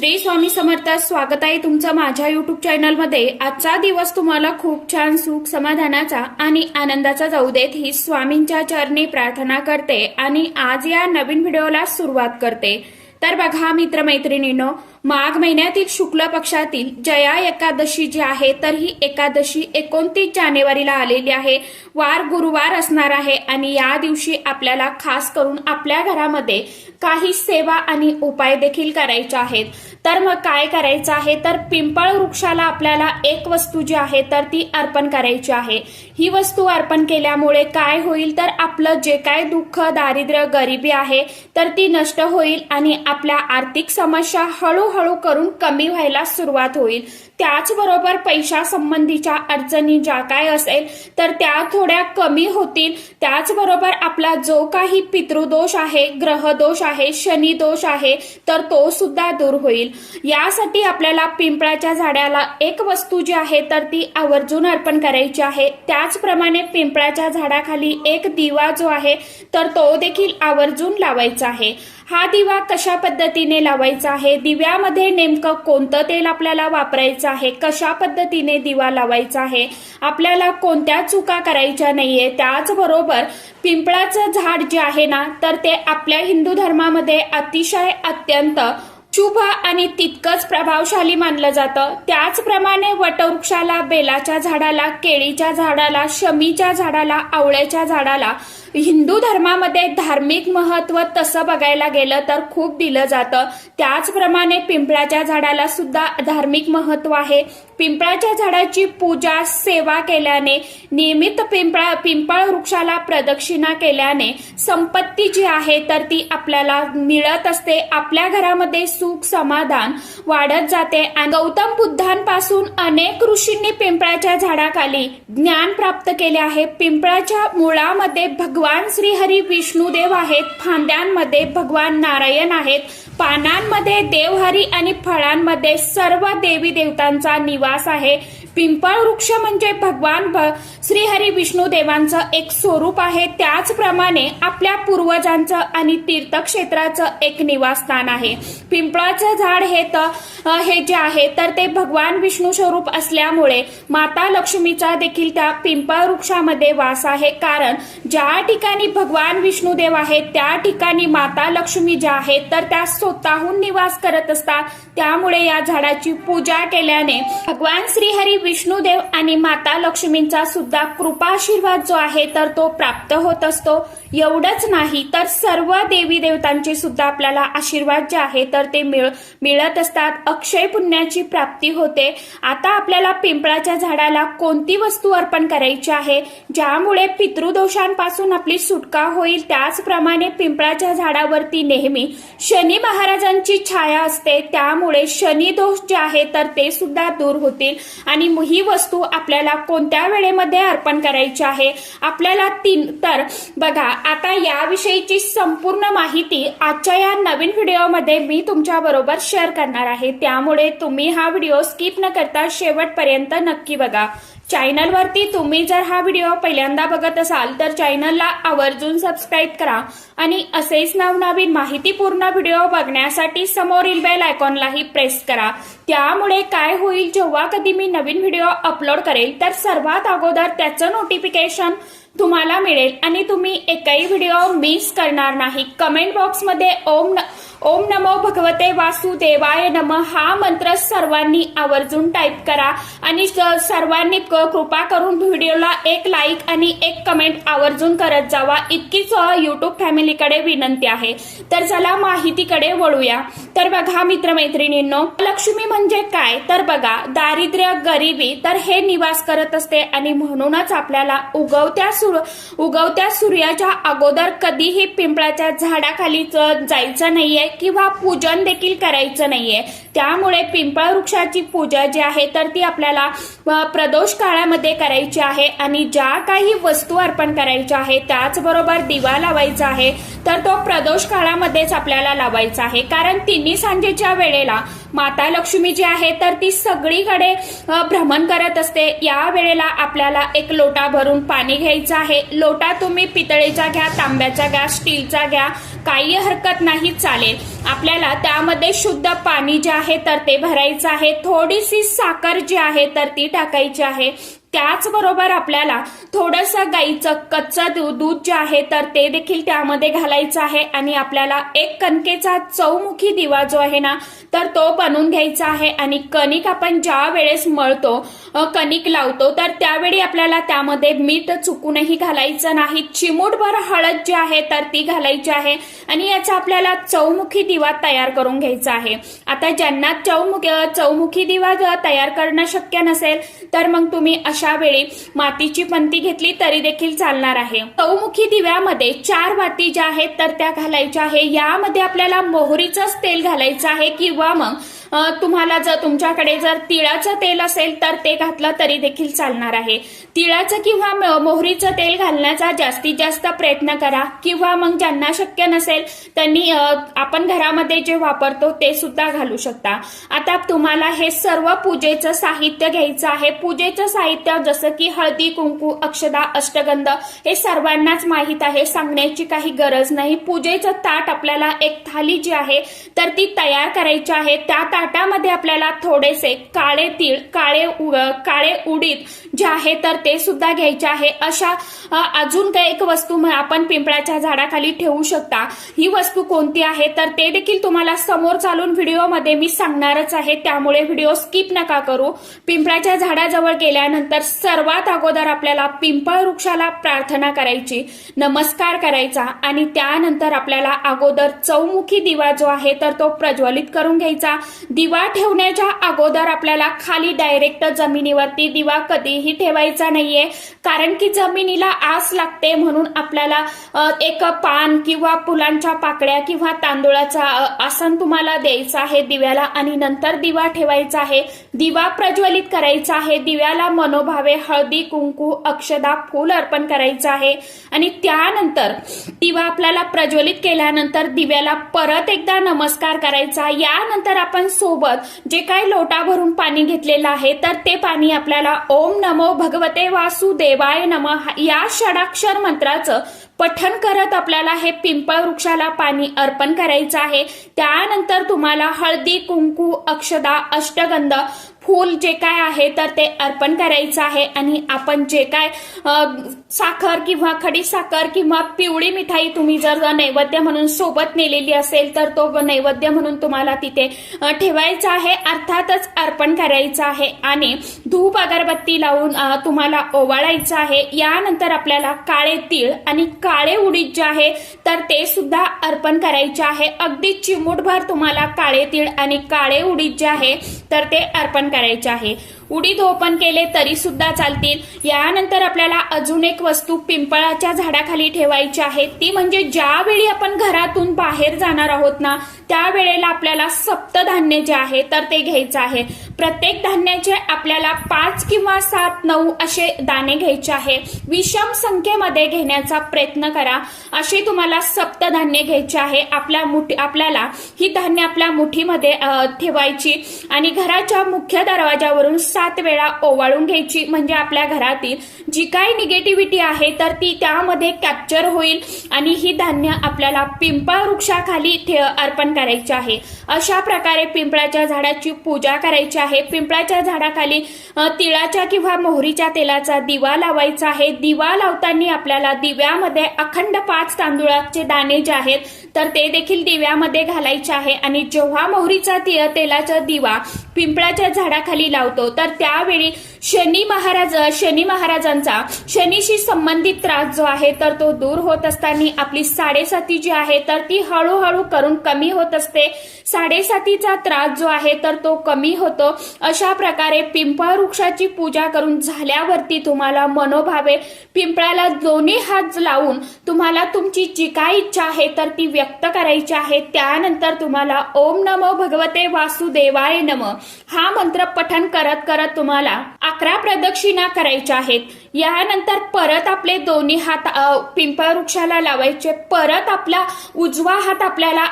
श्री स्वामी समर्थ। स्वागत आहे तुमचं माझ्या युट्यूब चॅनलमध्ये। आजचा दिवस तुम्हाला खूप छान सुख समाधानाचा आणि आनंदाचा जाऊ देत ही स्वामींच्या चरणी प्रार्थना करते आणि आज या नवीन व्हिडिओला सुरुवात करते। तर बघा मित्रमैत्रिणींनो, माघ महिन्यातील शुक्ल पक्षातील जया एकादशी जी आहे तर ही एकादशी 29 जानेवारीला आलेली आहे। वार गुरुवार असणार आहे आणि या दिवशी आपल्याला खास करून आपल्या घरामध्ये काही सेवा आणि उपाय देखील करायचे आहेत। तर मग काय करायचं आहे तर पिंपळ वृक्षाला आपल्याला एक वस्तू जी आहे तर ती अर्पण करायची आहे। ही वस्तू अर्पण केल्यामुळे काय होईल तर आपलं जे काय दुःख दारिद्र्य गरिबी आहे तर ती नष्ट होईल आणि आपल्या आर्थिक समस्या हळूहळू करून कमी व्हायला सुरुवात होईल। त्याचबरोबर पैशा संबंधीच्या अडचणी ज्या काय असेल तर त्या थोड्या कमी होतील। त्याचबरोबर आपला जो काही पितृदोष आहे, ग्रह दोष आहे, शनी दोष आहे तर तो सुद्धा दूर होईल। यासाठी आपल्याला पिंपळाच्या झाडाला एक वस्तू जी आहे तर ती आवर्जून अर्पण करायची आहे। त्याचप्रमाणे पिंपळाच्या झाडाखाली एक दिवा जो आहे तर तो देखील आवर्जून लावायचा आहे। हा दिवा कशा पद्धतीने लावायचा आहे, दिव्यामध्ये नेमकं कोणतं तेल आपल्याला वापरायचं आहे, कशा पद्धतीने दिवा लावायचा आहे, आपल्याला कोणत्या चुका करायच्या नाहीये। त्याचबरोबर पिंपळाचं झाड जे आहे ना तर ते आपल्या हिंदू धर्मामध्ये अतिशय अत्यंत शुभ आणि तितकंच प्रभावशाली मानलं जातं। त्याचप्रमाणे वटवृक्षाला, बेलाच्या झाडाला, केळीच्या झाडाला, शमीच्या झाडाला, आवळ्याच्या झाडाला हिंदू धर्मामध्ये धार्मिक महत्व तसं बघायला गेलं तर खूप दिलं जातं। त्याचप्रमाणे पिंपळाच्या झाडाला सुद्धा धार्मिक महत्व आहे। पिंपळाच्या झाडाची पूजा सेवा केल्याने, नियमित पिंपळ वृक्षाला प्रदक्षिणा केल्याने संपत्ती जी आहे तर ती आपल्याला मिळत असते। आपल्या घरामध्ये सुख समाधान वाढत जाते। आणि गौतम बुद्धांपासून अनेक ऋषींनी पिंपळाच्या झाडाखाली ज्ञान प्राप्त केले आहे। पिंपळाच्या मुळामध्ये भगवान श्रीहरी विष्णुदेव आहेत, फांद्यांमध्ये भगवान नारायण आहेत, पानांमध्ये देवहरी आणि फळांमध्ये सर्व देवी देवतांचा निवास आहे। पिंपळ वृक्ष म्हणजे भगवान श्रीहरी विष्णुदेवांचं एक स्वरूप आहे। त्याचप्रमाणे आपल्या पूर्वजांचं आणि तीर्थक्षेत्राचं एक निवासस्थान आहे। पिंपळाचं झाड हे जे आहे तर ते भगवान विष्णू स्वरूप असल्यामुळे माता लक्ष्मीचा देखील त्या पिंपळ वृक्षामध्ये वास आहे। कारण ज्या ठिकाणी भगवान विष्णुदेव आहेत त्या ठिकाणी माता लक्ष्मी ज्या आहेत तर त्या स्वतःहून निवास करत असतात। त्यामुळे या झाडाची पूजा केल्याने भगवान श्रीहरी विष्णुदेव आणि माता लक्ष्मींचा सुद्धा कृपाशीर्वाद जो आहे तर तो प्राप्त होत असतो। एवढंच नाही तर सर्व देवी देवतांचे सुद्धा आपल्याला आशीर्वाद जे आहे तर ते मिळत असतात। अक्षय पुण्याची प्राप्ती होते। आता आपल्याला पिंपळाच्या झाडाला कोणती वस्तू अर्पण करायची आहे ज्यामुळे पितृदोषांपासून आपली सुटका होईल। त्याचप्रमाणे पिंपळाच्या झाडावरती नेहमी शनी महाराजांची छाया असते, त्यामुळे शनी दोष जे आहे तर ते सुद्धा दूर होतील। आणि ही वस्तू आपल्याला कोणत्या वेळेमध्ये अर्पण करायची आहे आपल्याला तर बघा, आता याविषयीची संपूर्ण माहिती आजच्या या नवीन व्हिडिओमध्ये मी तुमच्या बरोबर शेअर करणार आहे। त्यामुळे तुम्ही हा व्हिडिओ स्किप न करता शेवटपर्यंत नक्की बघा। चॅनलवरती तुम्ही जर हा व्हिडिओ पहिल्यांदा बघत असाल तर चॅनलला आवर्जून सबस्क्राईब करा आणि असेच नवनवीन माहितीपूर्ण व्हिडिओ बघण्यासाठी समोरील बेल आयकॉनलाही प्रेस करा। त्यामुळे काय होईल, जेव्हा कधी मी नवीन व्हिडिओ अपलोड करेल तर सर्वात अगोदर त्याचं नोटिफिकेशन तुम्हाला मिळेल आणि तुम्ही एकही व्हिडिओ मिस करणार नाही। कमेंट बॉक्समध्ये ओम नमो भगवते वासुदेवाय नमः हा मंत्र सर्वांनी आवर्जून टाईप करा आणि सर्वांनी कृपा करून व्हिडिओला एक लाईक आणि एक कमेंट आवर्जून करत जावा, इतकीच युट्यूब फॅमिलीकडे विनंती आहे। तर चला माहितीकडे वळूया। तर बघा मित्रमैत्रिणींनो, लक्ष्मी म्हणजे काय तर बघा, दारिद्र्य गरिबी तर हे निवास करत असते आणि म्हणूनच आपल्याला उगवत्या सूर्याच्या अगोदर कधीही पिंपळाच्या झाडाखाली जायचं नाहीये किंवा पूजन देखील करायचं नाहीये। त्यामुळे पिंपळ वृक्षाची पूजा जी आहे तर ती आपल्याला प्रदोष काळामध्ये करायची आहे आणि ज्या काही वस्तू अर्पण करायच्या आहे त्याचबरोबर दिवा लावायचा आहे तर तो प्रदोष काळामध्येच आपल्याला लावायचा आहे। कारण तिन्ही सांजेच्या वेळेला माता लक्ष्मी जी आहे तर ती सगळीकडे भ्रमण करत असते। या वेळेला आपल्याला एक लोटा भरून पाणी घ्यायचं आहे। लोटा तुम्ही पितळेचा घ्या, तांब्याचा घ्या, स्टीलचा घ्या, काही हरकत नाही, चालेल. आपल्याला त्यामध्ये शुद्ध पाणी जे आहे तर ते भरायचं आहे. थोडीशी साखर जी आहे तर ती टाकायची आहे. त्याचबरोबर आपल्याला थोडंसं गाईचं कच्चं दूध जे आहे तर ते देखील त्यामध्ये घालायचं आहे आणि आपल्याला एक कणकेचा चौमुखी दिवा जो आहे ना तर तो बनवून घ्यायचा आहे. आणि कणिक आपण ज्या वेळेस मळतो, कणिक लावतो, तर त्यावेळी आपल्याला त्यामध्ये मीठ चुकूनही घालायचं नाही. चिमूटभर हळद जी आहे तर ती घालायची आहे आणि याचा आपल्याला चौमुखी दिवा तयार करून घ्यायचा आहे. आता ज्यांना चौमुखी दिवा तयार करणं शक्य नसेल तर मग तुम्ही अशा वेळी मातीची पंती घेतली तरी देखील चालणार आहे. चौमुखी दिव्यामध्ये 4 वाती ज्या आहेत तर त्या घालायच्या आहे. यामध्ये आपल्याला मोहरीचंच तेल घालायचं आहे किंवा मग तुम्हाला जर तुमच्याकडे जर तिळाचं तेल असेल तर ते घातलं तरी देखील चालणार आहे. तिळाचं किंवा मोहरीचं तेल घालण्याचा जास्तीत जास्त प्रयत्न करा किंवा मग ज्यांना शक्य नसेल त्यांनी आपण घरामध्ये जे वापरतो ते सुद्धा घालू शकता. आता तुम्हाला हे सर्व पूजेचं साहित्य घ्यायचं आहे. पूजेचं साहित्य जसं की हळदी, कुंकू, अक्षदा, अष्टगंध हे सर्वांनाच माहीत आहे, सांगण्याची काही गरज नाही. पूजेचं ताट आपल्याला एक थाली जी आहे तर ती तयार करायची आहे. त्या ताटामध्ये आपल्याला थोडेसे काळे तीळ, काळे उडीद जे आहे तर ते सुद्धा घ्यायचे आहे. अशा अजून काही एक वस्तू आपण पिंपळाच्या झाडाखाली ठेवू शकता. ही वस्तू कोणती आहे तर ते देखील तुम्हाला समोर चालून व्हिडिओमध्ये मी सांगणारच आहे, त्यामुळे व्हिडिओ स्किप नका करू. पिंपळाच्या झाडाजवळ गेल्यानंतर सर्वात अगोदर आपल्याला पिंपळ वृक्षाला प्रार्थना करायची, नमस्कार करायचा आणि त्यानंतर आपल्याला अगोदर चौमुखी दिवा जो आहे तर तो प्रज्वलित करून घ्यायचा. दिवा ठेवण्याच्या अगोदर आपल्याला खाली डायरेक्ट जमिनीवरती दिवा कधीही ठेवायचा नाहीये, कारण की जमिनीला आस लागते. म्हणून आपल्याला एक पान किंवा फुलांच्या पाकळ्या किंवा तांदूळाचा आसन तुम्हाला द्यायचं आहे दिव्याला आणि नंतर दिवा ठेवायचा आहे. दिवा प्रज्वलित करायचा आहे. दिव्याला मनोभावे हळदी, कुंकू, अक्षदा, फूल अर्पण करायचं आहे आणि त्यानंतर दिवा आपल्याला प्रज्वलित केल्यानंतर दिव्याला परत एकदा नमस्कार करायचा. यानंतर आपण सोबत जे काही लोटा भरून पाणी घेतलेलं आहे तर ते पाणी आपल्याला ओम नमो भगवते वासुदेवाय नमः या षडाक्षर मंत्राचं पठण करत आपल्याला हे पिंपळ वृक्षाला पाणी अर्पण करायचं आहे. त्यानंतर तुम्हाला हळदी, कुंकू, अक्षदा, अष्टगंध, फूल जे काय आहे तर ते अर्पण करायचं आहे आणि आपण जे काय साखर किंवा खडी साखर किंवा पिवळी मिठाई तुम्ही जर नैवेद्य म्हणून सोबत नेलेली असेल तर तो नैवेद्य म्हणून तुम्हाला तिथे ठेवायचा आहे, अर्थातच अर्पण करायचं आहे आणि धूप अगरबत्ती लावून तुम्हाला ओवाळायचं आहे. यानंतर आपल्याला काळे तीळ आणि काळे उडीद जे आहे तर ते सुद्धा अर्पण करायचे आहे. अगदी चिमूटभर तुम्हाला काळे तीळ आणि काळे उडीद जे आहे तर ते अर्पण करायचे आहे. उडीद ओपन केले तरी सुद्धा चालतील. यानंतर आपल्याला अजून एक वस्तू पिंपळाच्या झाडाखाली ठेवायची आहे, ती म्हणजे ज्यावेळी आपण घरातून बाहेर जाणार आहोत ना त्यावेळेला आपल्याला सप्तधान्य जे आहे तर ते घ्यायचं आहे. प्रत्येक धान्याचे आपल्याला 5 किंवा 7, 9 असे दाणे घ्यायचे आहे. विषम संख्येमध्ये घेण्याचा प्रयत्न करा. असे तुम्हाला सप्तधान्य घ्यायचे आहे. आपल्याला ही धान्य आपल्या मुठीमध्ये ठेवायची आणि घराच्या मुख्य दरवाजावरून 7 वेळा ओवाळून घ्यायची. म्हणजे आपल्या घरातील जी काही निगेटिव्हिटी आहे तर ती त्यामध्ये कॅप्चर होईल आणि ही धान्य आपल्याला पिंपळ वृक्षाखाली अर्पण करायची आहे. अशा प्रकारे पिंपळाच्या झाडाची पूजा करायची आहे. पिंपळाच्या झाडाखाली तिळाच्या किंवा मोहरीच्या तेलाचा दिवा लावायचा आहे. दिवा लावताना आपल्याला दिव्यामध्ये अखंड 5 तांदूळाचे दाणे जे आहेत तर ते देखील दिव्यामध्ये घालायचे आहे आणि जेव्हा मोहरीचा तेलाचा दिवा पिंपळाच्या झाडाखाली लावतो तर त्यावेळी शनी महाराजांचा शनीशी संबंधित त्रास जो आहे तर तो दूर होत असताना आपली 7.5 जी आहे तर ती हळूहळू करून कमी होत असते. 7.5चा त्रास जो आहे तर तो कमी होतो. अशा प्रकारे पिंपळ वृक्षाची पूजा करून झाल्यावरती तुम्हाला मनोभावे पिंपळाला दोन्ही हात लावून तुम्हाला तुमची जी काही इच्छा आहे तर ती व्यक्त करायची आहे. त्यानंतर तुम्हाला ओम नमो भगवते वासुदेवाय नमः हा मंत्र पठण करत करत तुम्हाला 11 प्रदक्षिणा करायच्या आहेत. यानंतर परत आपले दोन्ही हात पिंपळ वृक्षाला लावायचे. परत आपला उजवा हात आपल्याला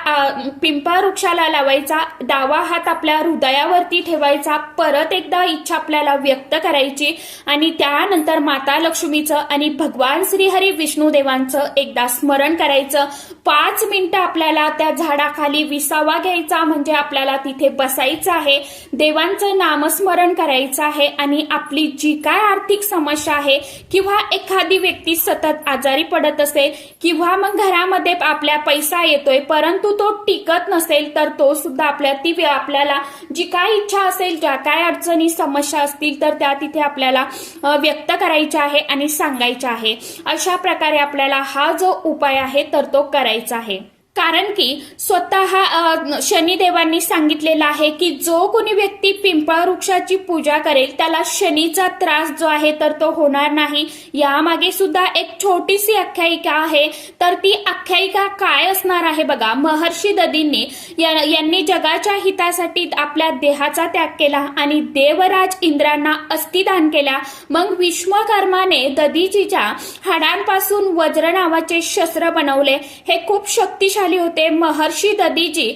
पिंपळ वृक्षाला लावायचा, डावा हात आपल्या हृदयावरती ठेवायचा. परत एकदा इच्छा आपल्याला व्यक्त करायची आणि त्यानंतर माता लक्ष्मीचं आणि भगवान श्रीहरी विष्णुदेवांचं एकदा स्मरण करायचं. 5 मिनिटं आपल्याला त्या झाडाखाली विसावा घ्यायचा, म्हणजे आपल्याला तिथे बसायचं आहे. देवांचं नामस्मरण करायचं आहे आणि आपली जी काय आर्थिक समस्या आहे किंवा एखादी व्यक्ती सतत आजारी पडत असेल किंवा मग घरामध्ये आपल्या पैसा येतोय परंतु तो टिकत नसेल, तर तो सुद्धा आपल्याला जी काय इच्छा असेल, ज्या काय अडचणी समस्या असतील तर त्या तिथे आपल्याला व्यक्त करायच्या आहे आणि सांगायच्या आहे. अशा प्रकारे आपल्याला हा जो उपाय आहे तर तो करायचा आहे. कारण की स्वतः शनिदेवांनी सांगितलेलं आहे की जो कोणी व्यक्ती पिंपळ वृक्षाची पूजा करेल त्याला शनीचा त्रास जो आहे तर तो होणार नाही. यामागे सुद्धा एक छोटीशी आख्यायिका आहे. तर ती आख्यायिका काय असणार आहे बघा. महर्षी ददींनी यांनी जगाच्या हितासाठी आपल्या देहाचा त्याग केला आणि देवराज इंद्रांना अस्थिदान केला. मग विश्वकर्माने ददीजीच्या हाडांपासून वज्र नावाचे शस्त्र बनवले. हे खूप शक्तिशाली होते. महर्षी ददीजी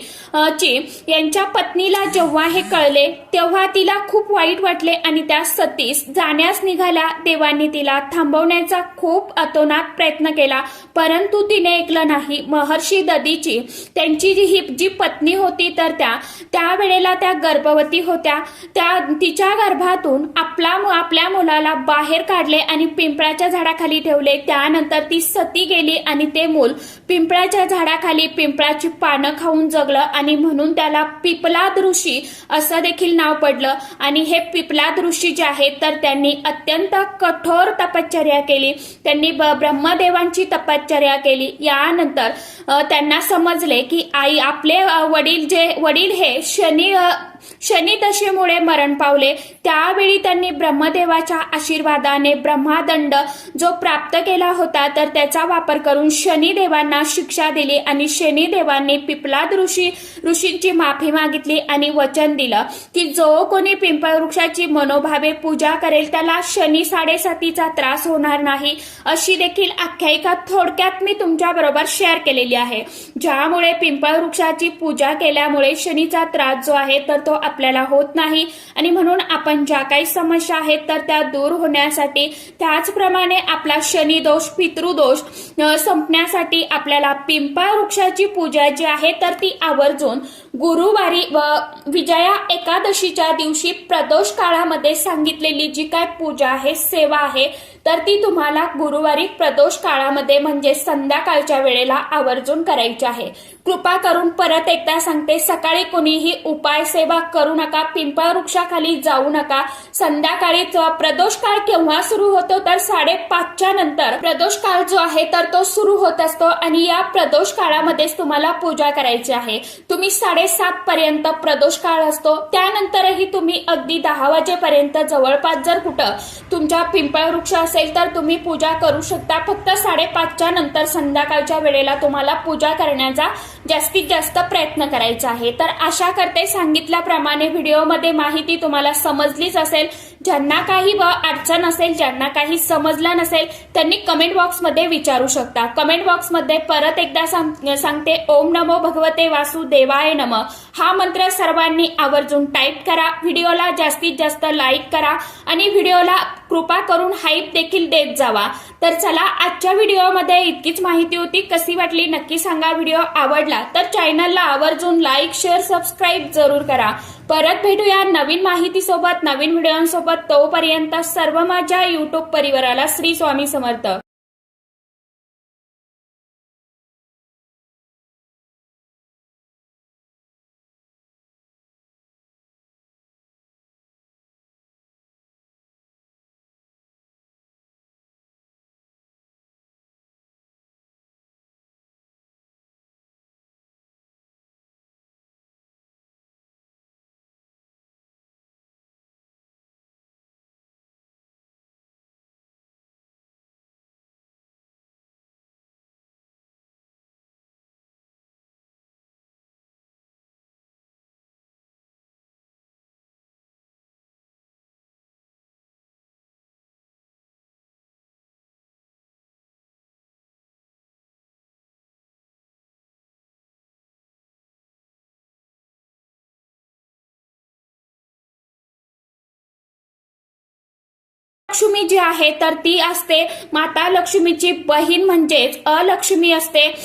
यांच्या पत्नीला जेव्हा हे कळले तेव्हा तिला खूप वाईट वाटले आणि त्या सतीस जाण्यास निघाल्या. देवांनी तिला थांबवण्याचा खूप अतोनात प्रयत्न केला परंतु तिने ऐकलं नाही. महर्षी ददीची त्यांची जी पत्नी होती तर त्या वेळेला त्या गर्भवती होत्या. तिच्या गर्भातून आपल्या मुलाला बाहेर काढले आणि पिंपळाच्या झाडाखाली ठेवले. त्यानंतर ती सती गेली आणि ते मूल पिंपळाच्या झाडाखाली पिंपळाची पानं खाऊन जगलं आणि म्हणून त्याला पिपलाद ऋषी असं देखील नाव पडलं. आणि हे पिपलाद ऋषी जे आहेत तर त्यांनी अत्यंत कठोर तपश्चर्या केली. त्यांनी ब्रह्मदेवांची तपश्चर्या केली. यानंतर त्यांना समजले की आपले वडील हे शनी दशेमुळे मरण पावले. त्यावेळी त्यांनी ब्रह्मदेवाच्या आशीर्वादाने ब्रह्मादंड जो प्राप्त केला होता तर त्याचा वापर करून शनिदेवांना शिक्षा दिली आणि शनिदेवांनी पिपलाद ऋषींची माफी मागितली आणि वचन दिलं की जो कोणी पिंपळ वृक्षाची मनोभावे पूजा करेल त्याला शनी 7.5चा त्रास होणार नाही. अशी देखील आख्यायिका थोडक्यात मी तुमच्या बरोबर शेअर केलेली आहे. ज्यामुळे पिंपळ वृक्षाची पूजा केल्यामुळे शनीचा त्रास जो आहे तर तो आपल्याला होत नाही आणि म्हणून आपण ज्या काही समस्या आहेत तर त्या दूर होण्यासाठी, त्याचप्रमाणे आपला शनी दोष पितृदोष संपण्यासाठी आपल्याला पिंपळ वृक्षाची पूजा जी आहे तर ती आवर्जून गुरुवारी व विजया एकादशीच्या दिवशी प्रदोष काळामध्ये सांगितलेली जी काय पूजा आहे, सेवा आहे तर ती तुम्हाला गुरुवारी प्रदोष काळामध्ये म्हणजे संध्याकाळच्या वेळेला आवर्जून करायची आहे. कृपा करून परत एकदा सांगते, सकाळी कोणीही उपाय सेवा करू नका, पिंपळ वृक्षाखाली जाऊ नका. संध्याकाळी प्रदोष काळ केव्हा सुरू होतो तर 5:30च्या नंतर प्रदोष काळ जो आहे तर तो सुरू होत असतो आणि या प्रदोष काळामध्येच तुम्हाला पूजा करायची आहे. तुम्ही 7:30 पर्यंत प्रदोष काळ असतो. त्यानंतरही तुम्ही अगदी 10 वाजेपर्यंत जवळपास जर कुठं तुमच्या पिंपळ वृक्ष असेल तर तुम्ही पूजा करू शकता. फक्त 5:30च्या नंतर संध्याकाळच्या वेळेला तुम्हाला पूजा करण्याचा जास्तीत जास्त प्रयत्न करायचा आहे. तर आशा करते सांगितल्याप्रमाणे व्हिडिओमध्ये माहिती तुम्हाला समजलीच असेल. ज्यांना काही अडचण असेल, ज्यांना काही समजलं नसेल त्यांनी कमेंट बॉक्समध्ये विचारू शकता. कमेंट बॉक्समध्ये परत एकदा सांगते, ओम नमो भगवते वासुदेवाय नमः हा मंत्र सर्वांनी आवर्जून टाईप करा. व्हिडिओला जास्तीत जास्त लाईक करा आणि व्हिडिओला कृपा करून हाईप देखील देत जावा. तर चला, आजच्या व्हिडिओमध्ये इतकीच माहिती होती. कशी वाटली नक्की सांगा. व्हिडिओ आवडला तर चॅनलला आवर्जून लाईक, शेअर, सबस्क्राईब जरूर करा. परत भेटूया नवीन माहितीसोबत, नवीन व्हिडिओसोबत. तोपर्यंत सर्व माझ्या युट्यूब परिवाराला श्री स्वामी समर्थ. लक्ष्मी जी आहे तर ती असते माता लक्ष्मीची बहीण म्हणजेच अलक्ष्मी असते.